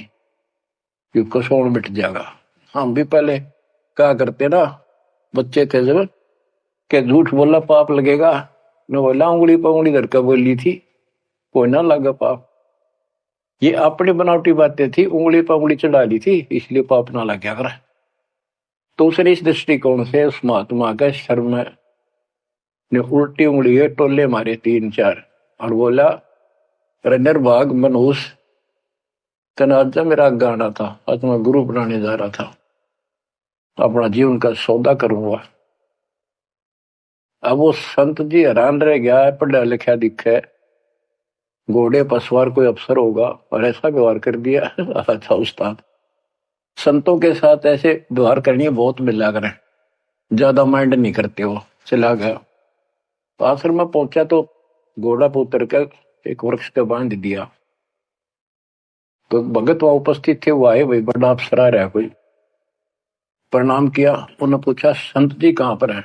यो कसोन मिट जाएगा। हम भी पहले क्या करते ना, बच्चे थे जब, के झूठ बोला पाप लगेगा, न बोला उंगली पर उंगली धर के बोली थी कोई ना लगा पाप। ये अपनी बनावटी बातें थी, उंगली पर उंगली चढ़ा ली थी इसलिए पाप ना लग गया कर। तो उसने इस दृष्टिकोण से उस महात्मा का शर्म ने उल्टी उंगली है टोले मारे 3-4 और बोला निर्भाग मनहूस, तनाजा मेरा गाना था, आज मैं गुरु बनाने जा रहा था, अपना जीवन का सौदा करूंगा। अब वो संत जी हैरान रह गया, पढ़ा लिखा दिखे, घोड़े पर सवार कोई अफसर होगा और ऐसा व्यवहार कर दिया। अच्छा उस्ताद, संतों के साथ ऐसे व्यवहार करनी बहुत मिला करें, ज्यादा माइंड नहीं करते हो। चला गया, आश्रम में पहुंचा तो घोड़ा पर उतर कर एक वृक्ष पे बांध दिया। तो भगत वहां उपस्थित थे, वो आए, भाई बड़ा अफसर आ रहा है कोई। प्रणाम किया। उन्होंने पूछा संत जी कहाँ पर है?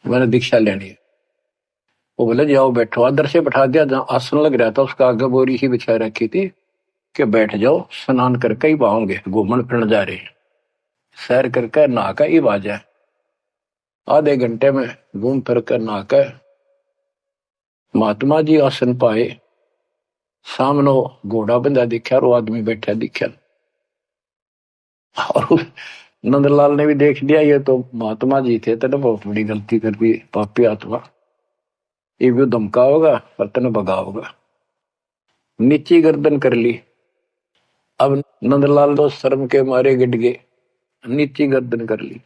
मैंने दीक्षा लेनी है। वो बोले जाओ बैठो। अंदर से बैठा दिया, जहां आसन लग रहा था उसका आगे बोरी ही बिछा रखी थी कि बैठ जाओ, स्नान करके ही पाओगे, घूमन फिरन जा रहे, सैर करके नहा कर ही आ जाए। आधे घंटे में घूम फिर कर नहा कर महात्मा जी आसन पाए। सामने घोड़ा बंधा दिखा और वो आदमी बैठा दिखा। और नंदलाल ने भी देख लिया ये तो महात्मा जी थे, तेने बहुत बड़ी गलती कर दी, पापी आत्मा, ये भी धमका होगा और तेने भगा होगा। नीची गर्दन कर ली। अब नंदलाल तो शर्म के मारे गिट गए, नीची गर्दन कर ली।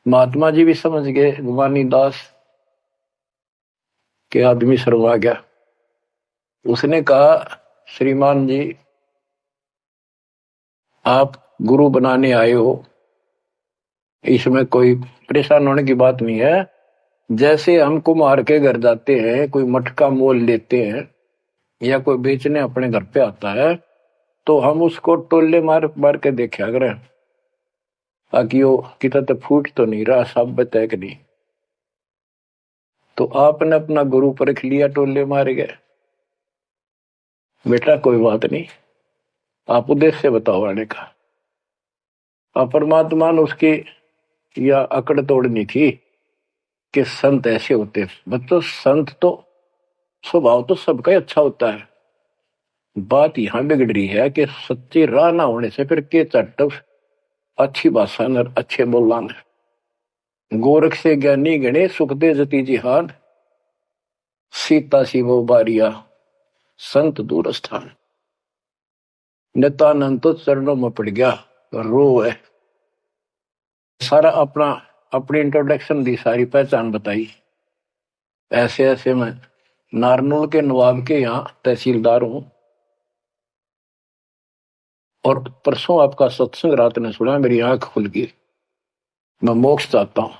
महात्मा जी भी समझ गए गुमानी दास के आदमी शर्मा गया। उसने कहा श्रीमान जी आप गुरु बनाने आए हो, इसमें कोई परेशान होने की बात नहीं है। जैसे हम कुम्हार के घर जाते हैं, कोई मटका मोल लेते हैं या कोई बेचने अपने घर पे आता है तो हम उसको टोले मार मार के देखा करें ताकि वो कितना तो फूट तो नहीं रहा, सब बताए कि नहीं। तो आपने अपना गुरु परख लिया, टोले मार गए। बेटा कोई बात नहीं, आप उद्देश्य बताओ आने का। और परमात्मा ने उसकी या अकड़ तोड़नी थी कि संत ऐसे होते। बच्चों संत तो स्वभाव तो सबका ही अच्छा होता है, बात यहां बिगड़ रही है कि सच्ची राह ना होने से फिर के चट अच्छी भाषा न अच्छे बोलना न। गोरख से ज्ञानी गणे सुखदे जती जिहान, सीता शिवो बारिया संत दूर स्थान। नित्यानंद तो चरणों में पड़ गया, रो है। सारा अपनी इंट्रोडक्शन दी, सारी पहचान बताई। ऐसे ऐसे मैं नारनौल के नवाब के यहाँ तहसीलदार हूं, और परसों आपका सत्संग रात ने सुना, मेरी आंख खुल गई। मैं मोक्ष चाहता हूं।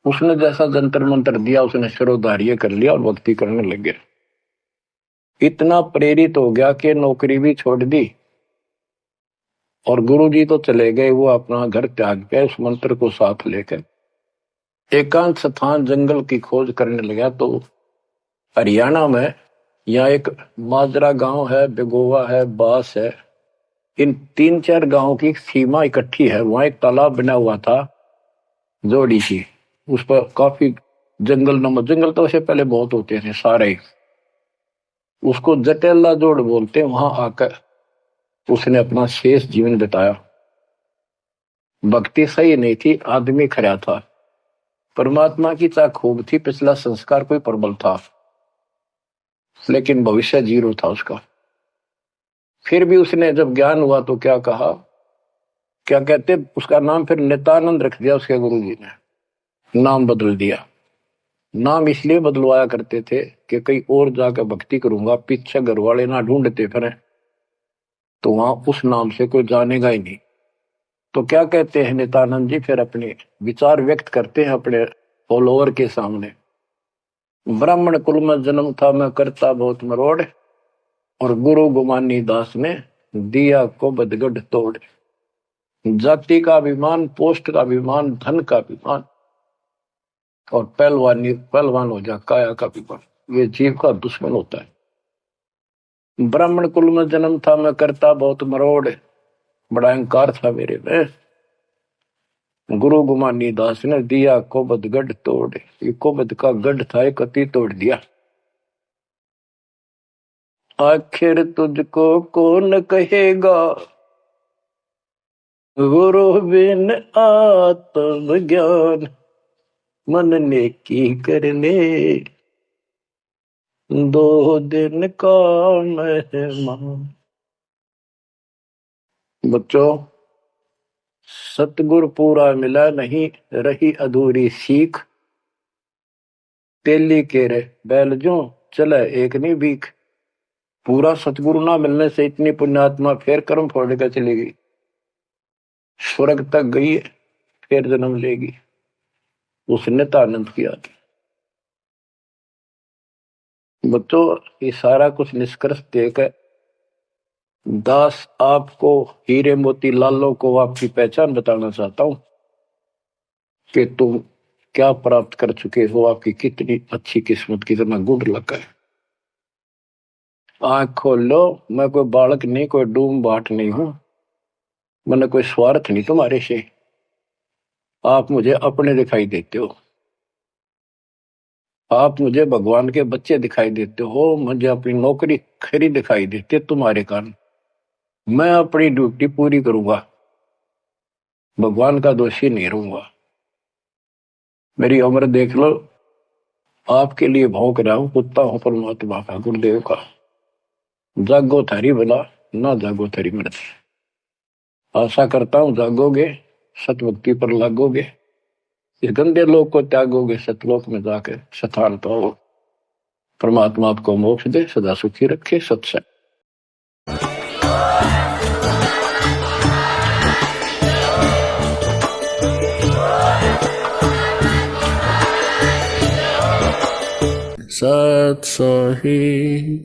उसने जैसा जंतर मंत्र दिया, उसने शिरोधार्य कर लिया और भक्ति करने लग गया। इतना प्रेरित हो गया कि नौकरी भी छोड़ दी, और गुरुजी तो चले गए, वो अपना घर त्याग के उस मंत्र को साथ लेकर एकांत स्थान जंगल की खोज करने लगा। तो हरियाणा में यहाँ एक माजरा गांव है, बेगोवा है, बास है, इन 3-4 गांवों की सीमा इकट्ठी है। वहां एक तालाब बना हुआ था जोड़ी सी, उस पर काफी जंगल नमक, जंगल तो वैसे पहले बहुत होते थे सारे, उसको जटेला जोड़ बोलते। वहां आकर उसने अपना शेष जीवन बिताया। भक्ति सही नहीं थी, आदमी खरा था, परमात्मा की चाह खूब थी, पिछला संस्कार कोई प्रबल था, लेकिन भविष्य जीरो था उसका। फिर भी उसने जब ज्ञान हुआ तो क्या कहा, क्या कहते, उसका नाम फिर नित्यानंद रख दिया उसके गुरु जी ने, नाम बदल दिया। नाम इसलिए बदलवाया करते थे कि कहीं और जाकर भक्ति करूंगा, पीछे घर वाले ना ढूंढते फिर, तो वहां उस नाम से कोई जानेगा ही नहीं। तो क्या कहते हैं नित्यानंद जी, फिर अपने विचार व्यक्त करते हैं अपने फॉलोअर के सामने। ब्राह्मण कुल में जन्म था, मैं करता बहुत मरोड़, और गुरु गुमानी दास ने दिया को बदगढ़ तोड़। जाति का अभिमान, पोस्ट का अभिमान, धन का अभिमान, और पहलवान हो जा काया का अभिमान, ये जीव का दुश्मन होता है। ब्राह्मण कुल में जन्म था, मैं करता बहुत मरोड़, बड़ा अहंकार था मेरे में। गुरु गुमानी दास ने दिया को बदगढ़ तोड़, ये कोबद का गढ़ था, एक अति तोड़ दिया। आखिर तुझको कौन कहेगा, गुरु बिन आत्म ज्ञान, मन ने की करने 2 दिन का मेहमान। बच्चों सतगुरु पूरा मिला नहीं, रही अधूरी सीख, तेली के रे बैल जो चले एक नहीं भीख। पूरा सतगुरु ना मिलने से इतनी पुण्यात्मा फिर कर्म फोड़ कर चली गई, स्वर्ग तक गई, फिर जन्म लेगी। उसने नित्यानंद किया। बच्चों ये सारा कुछ निष्कर्ष देकर दास आपको, हीरे मोती लालों को आपकी पहचान बताना चाहता हूं कि तुम क्या प्राप्त कर चुके हो, आपकी कितनी अच्छी किस्मत, कितना गुड लगा है। आंख खोल लो, मैं कोई बालक नहीं, कोई डूम बाट नहीं हूं, मैंने कोई स्वार्थ नहीं तुम्हारे से। आप मुझे अपने दिखाई देते हो, आप मुझे भगवान के बच्चे दिखाई देते हो, मुझे अपनी नौकरी खरी दिखाई देते तुम्हारे कारण। मैं अपनी ड्यूटी पूरी करूंगा, भगवान का दोषी नहीं रहूंगा। मेरी उम्र देख लो, आपके लिए भौंक रहा हूं, कुत्ता हूं परमात्मा का, गुरुदेव का। जागो थारी भला, ना जागो थारी मर्जी। आशा करता हूं जागोगे, सतभक्ति पर लागोगे, इस गंदे लोक को त्यागोगे, सतलोक में जाकर स्थान पाओ। परमात्मा आपको मोक्ष दे, सदा सुखी रखे। सत्संग। सत सोही